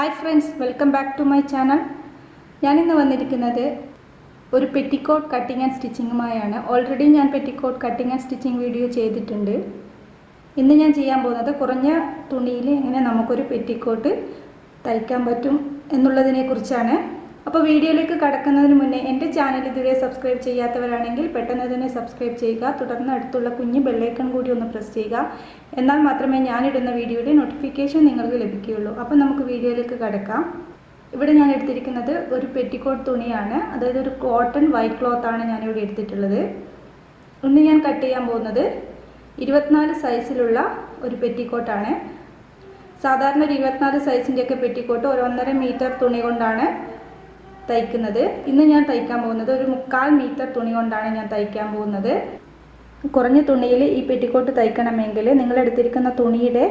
Hi friends, welcome back to my channel. ഞാനിന്ന് വന്നിരിക്കുന്നത് ഒരു പെറ്റിക്കോട്ട് കട്ടിങ് ആൻഡ് സ്റ്റിച്ചിങ്ങുമായാണ്. ഓൾറെഡി ഞാൻ petticoat cutting and stitching video ചെയ്തിട്ടുണ്ട്. ഇന്ന് ഞാൻ ചെയ്യാൻ പോകുന്നത് കുറഞ്ഞ തുണിയിൽ എങ്ങനെ നമുക്കൊരു പെറ്റിക്കോട്ട് തയ്ക്കാൻ പറ്റും എന്നുള്ളതിനെ കുറിച്ചാണ്. അപ്പോൾ വീഡിയോയിലേക്ക് കടക്കുന്നതിന് മുന്നേ എൻ്റെ ചാനൽ ഇതുവരെ സബ്സ്ക്രൈബ് ചെയ്യാത്തവരാണെങ്കിൽ പെട്ടെന്ന് തന്നെ സബ്സ്ക്രൈബ് ചെയ്യുക. തുടർന്ന് അടുത്തുള്ള കുഞ്ഞു ബെല്ലൈക്കൺ കൂടി ഒന്ന് പ്രസ് ചെയ്യുക. എന്നാൽ മാത്രമേ ഞാനിടുന്ന വീഡിയോയുടെ നോട്ടിഫിക്കേഷൻ നിങ്ങൾക്ക് ലഭിക്കുകയുള്ളൂ. അപ്പോൾ നമുക്ക് വീഡിയോയിലേക്ക് കടക്കാം. ഇവിടെ ഞാൻ എടുത്തിരിക്കുന്നത് ഒരു പെറ്റിക്കോട്ട് തുണിയാണ്. അതായത് ഒരു കോട്ടൺ വൈറ്റ് ക്ലോത്താണ് ഞാനിവിടെ എടുത്തിട്ടുള്ളത്. ഇന്ന് ഞാൻ കട്ട് ചെയ്യാൻ പോകുന്നത് 24 സൈസിലുള്ള ഒരു പെറ്റിക്കോട്ടാണ്. സാധാരണ ഒരു 24 സൈസിൻ്റെയൊക്കെ പെറ്റിക്കോട്ട് ഒരു 1.5 മീറ്റർ തുണി കൊണ്ടാണ് തയ്ക്കുന്നത്. ഇന്ന് ഞാൻ തയ്ക്കാൻ പോകുന്നത് ഒരു 3/4 മീറ്റർ തുണി കൊണ്ടാണ് ഞാൻ തയ്ക്കാൻ പോകുന്നത്. കുറഞ്ഞ തുണിയിൽ ഈ പെറ്റിക്കോട്ട് തയ്ക്കണമെങ്കിൽ നിങ്ങളെടുത്തിരിക്കുന്ന തുണിയുടെ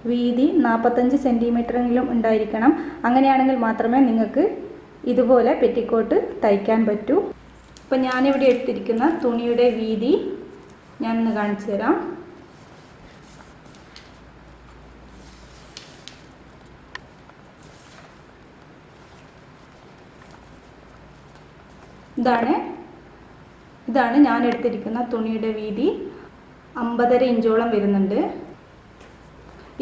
വീതി 45 സെൻറ്റിമീറ്ററെങ്കിലും ഉണ്ടായിരിക്കണം. അങ്ങനെയാണെങ്കിൽ മാത്രമേ നിങ്ങൾക്ക് ഇതുപോലെ പെറ്റിക്കോട്ട് തയ്ക്കാൻ പറ്റൂ. അപ്പോൾ ഞാനിവിടെ എടുത്തിരിക്കുന്ന തുണിയുടെ വീതി ഞാനൊന്ന് കാണിച്ചു തരാം. ഇതാണ് ഞാൻ എടുത്തിരിക്കുന്ന തുണിയുടെ വീതി. 50.5 ഇഞ്ചോളം വരുന്നുണ്ട്.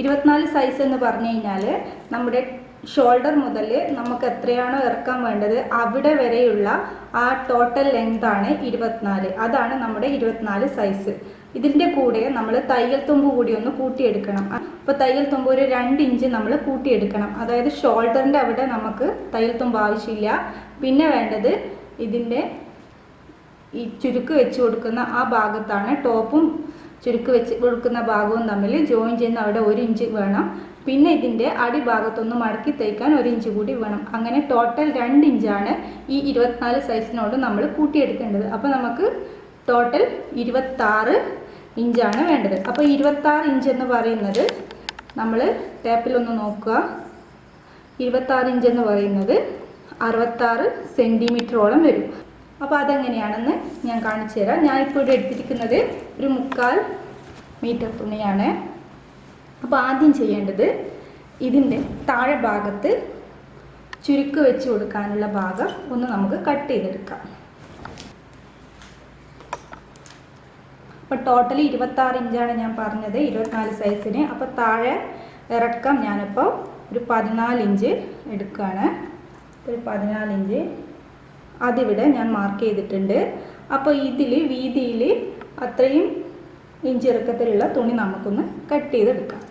24 സൈസ് എന്ന് പറഞ്ഞു കഴിഞ്ഞാൽ നമ്മുടെ ഷോൾഡർ മുതൽ നമുക്ക് എത്രയാണോ ഇറക്കാൻ വേണ്ടത് അവിടെ വരെയുള്ള ആ ടോട്ടൽ ലെങ്ത് ആണ് 24. അതാണ് നമ്മുടെ 24 സൈസ്. ഇതിൻ്റെ കൂടെ നമ്മൾ തയ്യൽ തുമ്പ് കൂടി ഒന്ന് കൂട്ടിയെടുക്കണം. അപ്പോൾ തയ്യൽ തുമ്പ് ഒരു 2 ഇഞ്ച് നമ്മൾ കൂട്ടിയെടുക്കണം. അതായത് ഷോൾഡറിൻ്റെ അവിടെ നമുക്ക് തയ്യൽ തുമ്പ് ആവശ്യമില്ല. പിന്നെ വേണ്ടത് ഇതിൻ്റെ ഈ ചുരുക്ക് വെച്ച് കൊടുക്കുന്ന ആ ഭാഗത്താണ്. ടോപ്പും ചുരുക്ക് വെച്ച് കൊടുക്കുന്ന ഭാഗവും തമ്മിൽ ജോയിൻ ചെയ്യുന്ന അവിടെ 1 ഇഞ്ച് വേണം. പിന്നെ ഇതിൻ്റെ അടിഭാഗത്തൊന്ന് മടക്കി തയ്ക്കാൻ 1 ഇഞ്ച് കൂടി വേണം. അങ്ങനെ ടോട്ടൽ 2 ഇഞ്ചാണ് ഈ 24 സൈസിനോട് നമ്മൾ കൂട്ടിയെടുക്കേണ്ടത്. അപ്പോൾ നമുക്ക് ടോട്ടൽ 26 ഇഞ്ചാണ് വേണ്ടത്. അപ്പോൾ 26 ഇഞ്ച് എന്ന് പറയുന്നത് നമ്മൾ ടേപ്പിലൊന്ന് നോക്കുക. 26 ഇഞ്ച് എന്ന് പറയുന്നത് 66 സെൻറ്റിമീറ്ററോളം വരും. അപ്പോൾ അതെങ്ങനെയാണെന്ന് ഞാൻ കാണിച്ചു തരാം. ഞാനിപ്പോൾ ഇവിടെ എടുത്തിരിക്കുന്നത് ഒരു 3/4 മീറ്റർ തുണിയാണ്. അപ്പോൾ ആദ്യം ചെയ്യേണ്ടത് ഇതിൻ്റെ താഴെ ഭാഗത്ത് ചുരുക്ക് വെച്ച് കൊടുക്കാനുള്ള ഭാഗം ഒന്ന് നമുക്ക് കട്ട് ചെയ്തെടുക്കാം. അപ്പോൾ ടോട്ടലി 26 ഇഞ്ചാണ് ഞാൻ പറഞ്ഞത് 24 സൈസിന്. അപ്പോൾ താഴെ ഇറക്കം ഞാനിപ്പോൾ ഒരു 14 ഇഞ്ച് എടുക്കുകയാണ്. ഒരു 14 ഇഞ്ച് അതിവിടെ ഞാൻ മാർക്ക് ചെയ്തിട്ടുണ്ട്. അപ്പോൾ ഇതിൽ വീതിയിൽ അത്രയും ഇഞ്ച് ഇറക്കത്തിലുള്ള തുണി നമുക്കൊന്ന് കട്ട് ചെയ്തെടുക്കാം.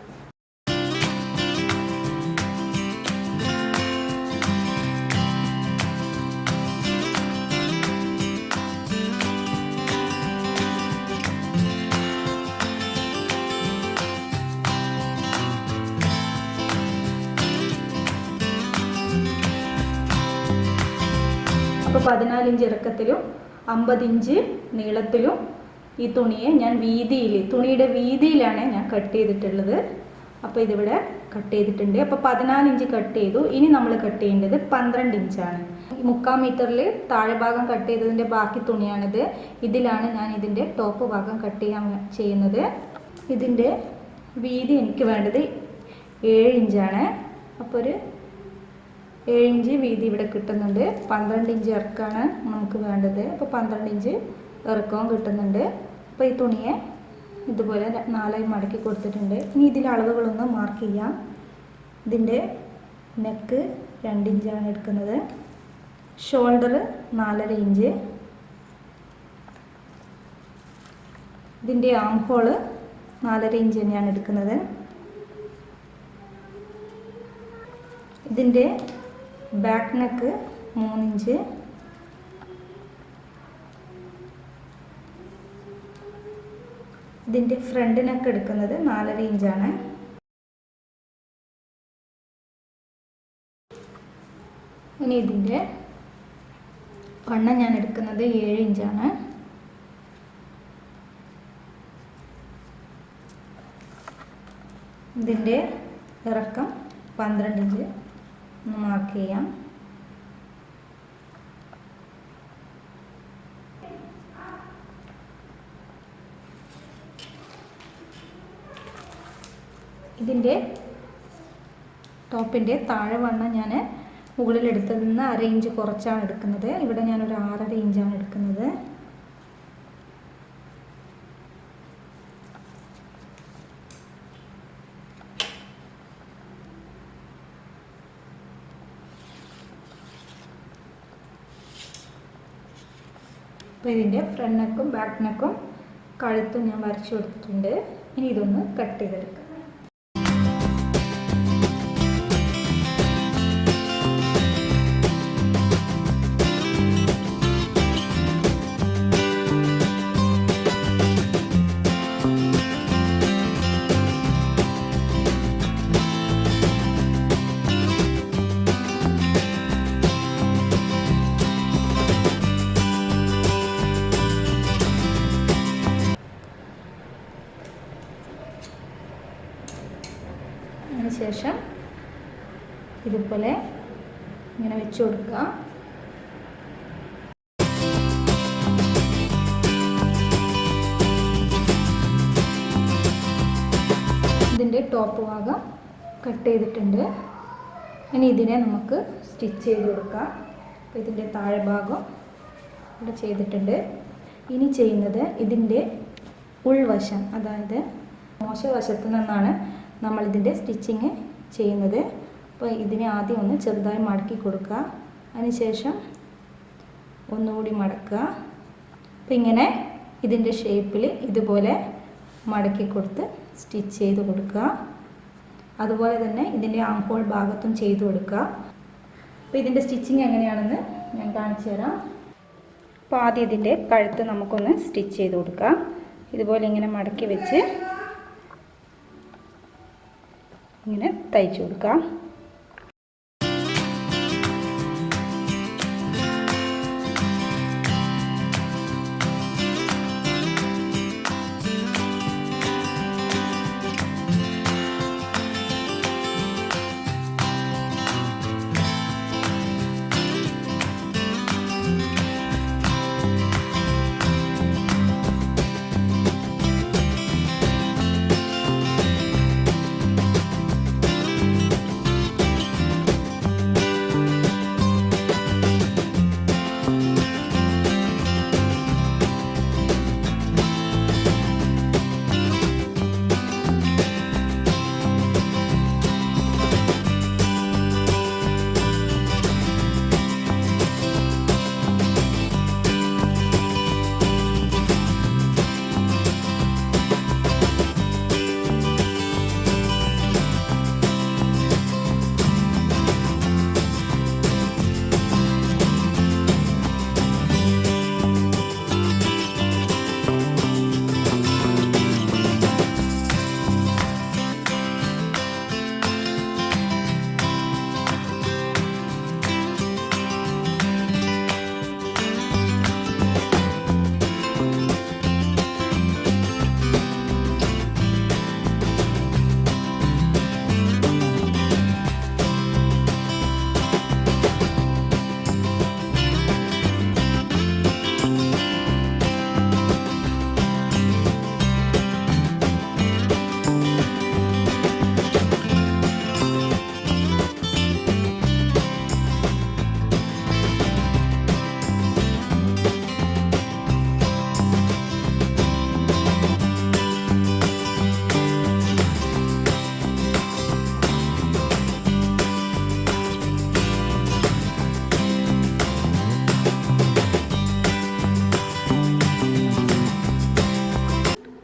അപ്പോൾ 14 ഇഞ്ച് ഇറക്കത്തിലും 50 ഇഞ്ച് നീളത്തിലും ഈ തുണിയെ ഞാൻ തുണിയുടെ വീതിയിലാണ് ഞാൻ കട്ട് ചെയ്തിട്ടുള്ളത്. അപ്പോൾ ഇതിവിടെ കട്ട് ചെയ്തിട്ടുണ്ട്. അപ്പോൾ 14 ഇഞ്ച് കട്ട് ചെയ്തു. ഇനി നമ്മൾ കട്ട് ചെയ്യേണ്ടത് 12 ഇഞ്ചാണ്. 3/4 മീറ്ററിൽ താഴെ ഭാഗം കട്ട് ചെയ്തതിൻ്റെ ബാക്കി തുണിയാണിത്. ഇതിലാണ് ഞാൻ ഇതിൻ്റെ ടോപ്പ് ഭാഗം കട്ട് ചെയ്യുന്നത്. ഇതിൻ്റെ വീതി എനിക്ക് വേണ്ടത് 7 ഇഞ്ചാണ്. അപ്പോൾ ഒരു 7 ഇഞ്ച് വീതി ഇവിടെ കിട്ടുന്നുണ്ട്. 12 ഇഞ്ച് ഇറക്കമാണ് നമുക്ക് വേണ്ടത്. അപ്പോൾ 12 ഇഞ്ച് ഇറക്കവും കിട്ടുന്നുണ്ട്. അപ്പോൾ ഈ തുണിയെ ഇതുപോലെ 4 മടക്കി കൊടുത്തിട്ടുണ്ട്. ഇനി ഇതിൽ അളവുകളൊന്ന് മാർക്ക് ചെയ്യാം. ഇതിൻ്റെ നെക്ക് 2 ഇഞ്ചാണ് എടുക്കുന്നത്. Shoulder 4.5 inch. ഇതിൻ്റെ ആം ഹോള് 4.5 ഇഞ്ച് തന്നെയാണ് എടുക്കുന്നത്. ഇതിൻ്റെ ബാക്ക് നെക്ക് 3 ഇഞ്ച്. ഇതിൻ്റെ ഫ്രണ്ട് നെക്ക് എടുക്കുന്നത് 4.5 ഇഞ്ചാണ്. ഇനി ഇതിൻ്റെ വണ്ണം ഞാൻ എടുക്കുന്നത് 7 ഇഞ്ചാണ്. ഇതിൻ്റെ ഇറക്കം 12 ഇഞ്ച് ഒന്ന് മാർക്ക് ചെയ്യാം. ഇതിൻ്റെ ടോപ്പിൻ്റെ താഴെ വണ്ണം ഞാൻ മുകളിലെടുത്തതിൽ നിന്ന് 1/2 ഇഞ്ച് കുറച്ചാണ് എടുക്കുന്നത്. ഇവിടെ ഞാനൊരു 6.5 ഇഞ്ചാണ് എടുക്കുന്നത്. അപ്പോൾ ഇതിൻ്റെ ഫ്രണ്ട് നെക്കും ബാക്ക് നെക്കും കഴുത്തും ഞാൻ വരച്ചു കൊടുത്തിട്ടുണ്ട്. ഇനി ഇതൊന്ന് കട്ട് ചെയ്തെടുക്കാം. ശേഷം ഇതുപോലെ ഇങ്ങനെ വെച്ച് കൊടുക്കുക. ഇതിൻ്റെ ടോപ്പ് ഭാഗം കട്ട് ചെയ്തിട്ടുണ്ട്. ഇനി ഇതിനെ നമുക്ക് സ്റ്റിച്ച് ചെയ്ത് കൊടുക്കാം. അപ്പോൾ ഇതിൻ്റെ താഴെ ഭാഗം ഇവിടെ ചെയ്തിട്ടുണ്ട്. ഇനി ചെയ്യുന്നത് ഇതിൻ്റെ ഉൾവശം, അതായത് മോശവശത്ത് നിന്നാണ് നമ്മളിതിൻ്റെ സ്റ്റിച്ചിങ് ചെയ്യുന്നത്. അപ്പോൾ ഇതിനെ ആദ്യം ഒന്ന് ചെറുതായി മടക്കി കൊടുക്കുക. അതിനുശേഷം ഒന്നുകൂടി മടക്കുക. അപ്പോൾ ഇങ്ങനെ ഇതിൻ്റെ ഷേപ്പിൽ ഇതുപോലെ മടക്കി കൊടുത്ത് സ്റ്റിച്ച് ചെയ്ത് കൊടുക്കുക. അതുപോലെ തന്നെ ഇതിൻ്റെ ആം ഹോൾ ഭാഗത്തും ചെയ്ത് കൊടുക്കുക. അപ്പോൾ ഇതിൻ്റെ സ്റ്റിച്ചിങ് എങ്ങനെയാണെന്ന് ഞാൻ കാണിച്ചു തരാം. അപ്പോൾ ആദ്യം ഇതിൻ്റെ കഴുത്ത് നമുക്കൊന്ന് സ്റ്റിച്ച് ചെയ്ത് കൊടുക്കാം. ഇതുപോലെ ഇങ്ങനെ മടക്കി വെച്ച് ഇങ്ങനെ തയ്ച്ചു കൊടുക്കാം.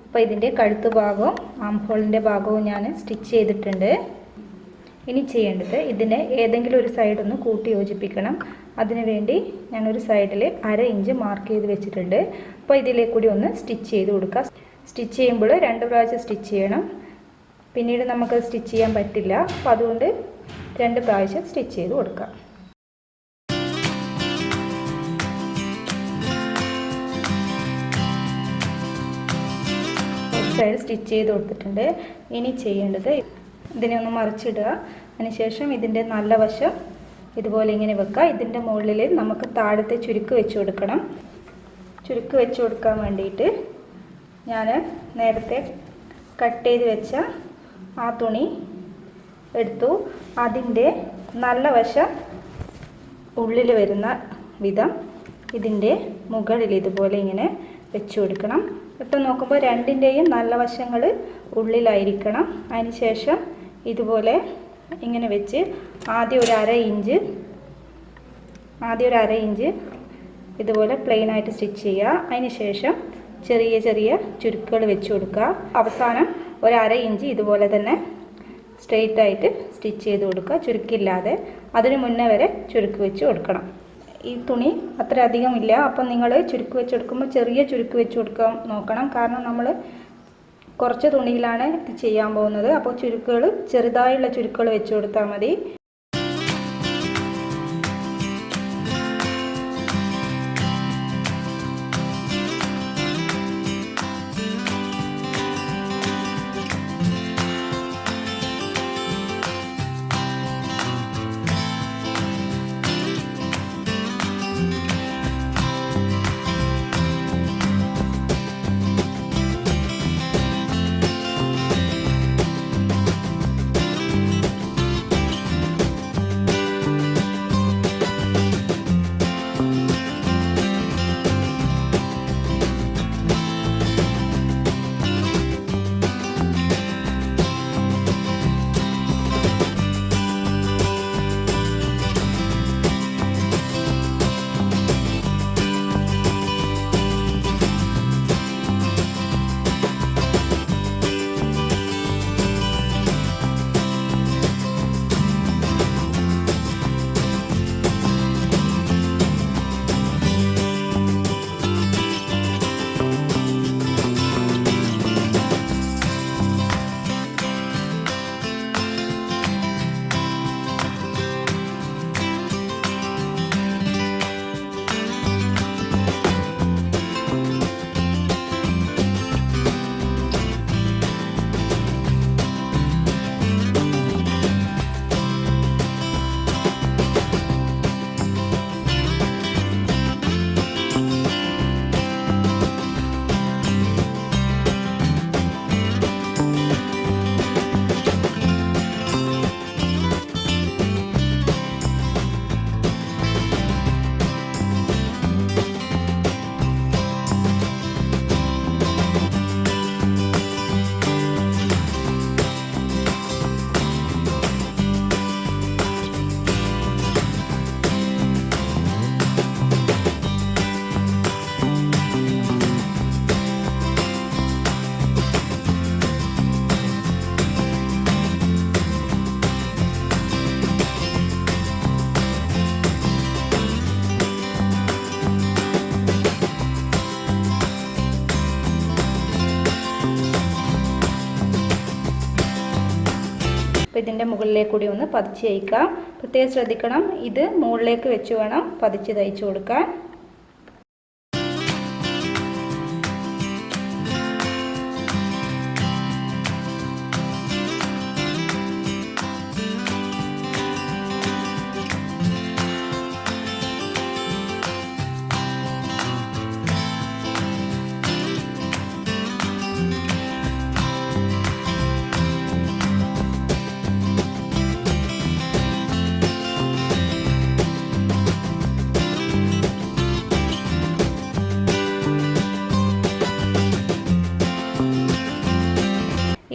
അപ്പോൾ ഇതിൻ്റെ കഴുത്ത് ഭാഗവും ആം ഹോളിൻ്റെ ഭാഗവും ഞാൻ സ്റ്റിച്ച് ചെയ്തിട്ടുണ്ട്. ഇനി ചെയ്യേണ്ടത് ഇതിനെ ഏതെങ്കിലും ഒരു സൈഡൊന്ന് കൂട്ടി യോജിപ്പിക്കണം. അതിനു വേണ്ടി ഞാനൊരു സൈഡിൽ 1/2 ഇഞ്ച് മാർക്ക് ചെയ്ത് വെച്ചിട്ടുണ്ട്. അപ്പോൾ ഇതിലേക്ക് കൂടി ഒന്ന് സ്റ്റിച്ച് ചെയ്ത് കൊടുക്കുക. സ്റ്റിച്ച് ചെയ്യുമ്പോൾ 2 പ്രാവശ്യം സ്റ്റിച്ച് ചെയ്യണം. പിന്നീട് നമുക്ക് സ്റ്റിച്ച് ചെയ്യാൻ പറ്റില്ല. അപ്പോൾ അതുകൊണ്ട് 2 പ്രാവശ്യം സ്റ്റിച്ച് ചെയ്ത് കൊടുക്കുക. സൈഡ് സ്റ്റിച്ച് ചെയ്ത് കൊടുത്തിട്ടുണ്ട്. ഇനി ചെയ്യേണ്ടത് ഇതിനെ ഒന്ന് മറിച്ചിടുക. അതിനുശേഷം ഇതിൻ്റെ നല്ല വശം ഇതുപോലെ ഇങ്ങനെ വെക്കുക. ഇതിൻ്റെ മുകളിൽ നമുക്ക് താഴത്തെ ചുരുക്ക് വെച്ച് കൊടുക്കണം. ചുരുക്ക് വെച്ച് കൊടുക്കാൻ വേണ്ടിയിട്ട് ഞാൻ നേരത്തെ കട്ട് ചെയ്ത് വെച്ച ആ തുണി എടുത്തു. അതിൻ്റെ നല്ല വശം ഉള്ളിൽ വരുന്ന വിധം ഇതിൻ്റെ മുകളിൽ ഇതുപോലെ ഇങ്ങനെ വെച്ച് കൊടുക്കണം. ഇപ്പം നോക്കുമ്പോൾ രണ്ടിൻ്റെയും നല്ല വശങ്ങൾ ഉള്ളിലായിരിക്കണം. അതിന് ശേഷം ഇതുപോലെ ഇങ്ങനെ വെച്ച് ആദ്യം ഒരു അര ഇഞ്ച് ഇതുപോലെ പ്ലെയിനായിട്ട് സ്റ്റിച്ച് ചെയ്യുക. അതിന് ശേഷം ചെറിയ ചെറിയ ചുരുക്കുകൾ വെച്ച് കൊടുക്കുക. അവസാനം ഒരു അര ഇഞ്ച് ഇതുപോലെ തന്നെ സ്ട്രെയിറ്റ് ആയിട്ട് സ്റ്റിച്ച് ചെയ്ത് കൊടുക്കുക, ചുരുക്കില്ലാതെ. അതിന് മുന്നേ വരെ ചുരുക്ക് വെച്ച് കൊടുക്കണം. ഈ തുണി അത്ര അധികം ഇല്ല, അപ്പം നിങ്ങൾ ചുരുക്ക് വെച്ച് കൊടുക്കുമ്പോൾ ചെറിയ ചുരുക്ക് വെച്ച് കൊടുക്കാൻ നോക്കണം. കാരണം നമ്മൾ കുറച്ച് തുണിയിലാണ് ഇത് ചെയ്യാൻ പോകുന്നത്. അപ്പോൾ ചുരുക്കുകൾ ചെറുതായുള്ള ചുരുക്കുകൾ വെച്ച് കൊടുത്താൽ മതി. അപ്പോൾ ഇതിൻ്റെ മുകളിലേക്ക് കൂടി ഒന്ന് പതിച്ച് തയ്ക്കാം. പ്രത്യേകം ശ്രദ്ധിക്കണം, ഇത് മുകളിലേക്ക് വെച്ച് വേണം പതിച്ച് തയ്ച്ചു കൊടുക്കാൻ.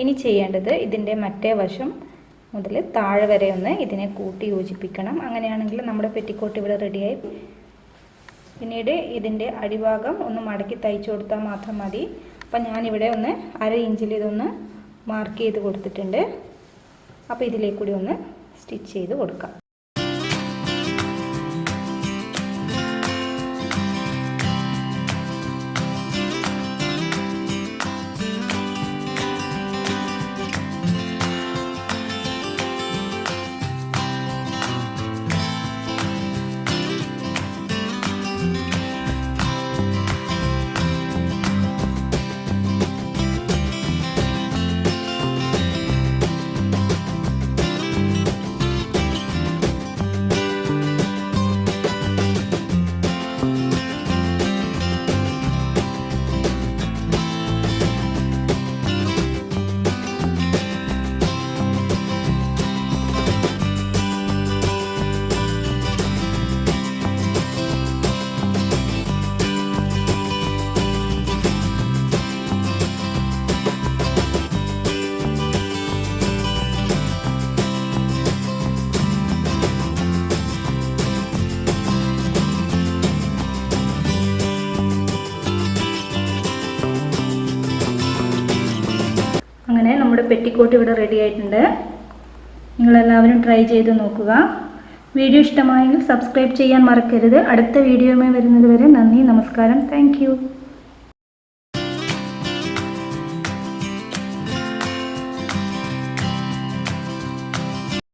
ഇനി ചെയ്യേണ്ടത് ഇതിൻ്റെ മറ്റേ വശം മുതൽ താഴെ വരെ ഒന്ന് ഇതിനെ കൂട്ടി യോജിപ്പിക്കണം. അങ്ങനെയാണെങ്കിൽ നമ്മുടെ പെറ്റിക്കോട്ട് ഇവിടെ റെഡിയായി. പിന്നീട് ഇതിൻ്റെ അടിഭാഗം ഒന്ന് മടക്കി തയ്ച്ചു കൊടുത്താൽ മാത്രം മതി. അപ്പം ഞാനിവിടെ ഒന്ന് അര ഇഞ്ചിൽ ഇതൊന്ന് മാർക്ക് ചെയ്ത് കൊടുത്തിട്ടുണ്ട്. അപ്പോൾ ഇതിലേക്ക് കൂടി ഒന്ന് സ്റ്റിച്ച് ചെയ്ത് കൊടുക്കാം. പെറ്റിക്കോട്ട് ഇവിടെ റെഡി ആയിട്ടുണ്ട്. നിങ്ങളെല്ലാവരും ട്രൈ ചെയ്ത് നോക്കുക. വീഡിയോ ഇഷ്ടമായെങ്കിൽ സബ്സ്ക്രൈബ് ചെയ്യാൻ മറക്കരുത്. അടുത്ത വീഡിയോയുമായി വരുന്നത് വരെ നന്ദി, നമസ്കാരം, താങ്ക് യു.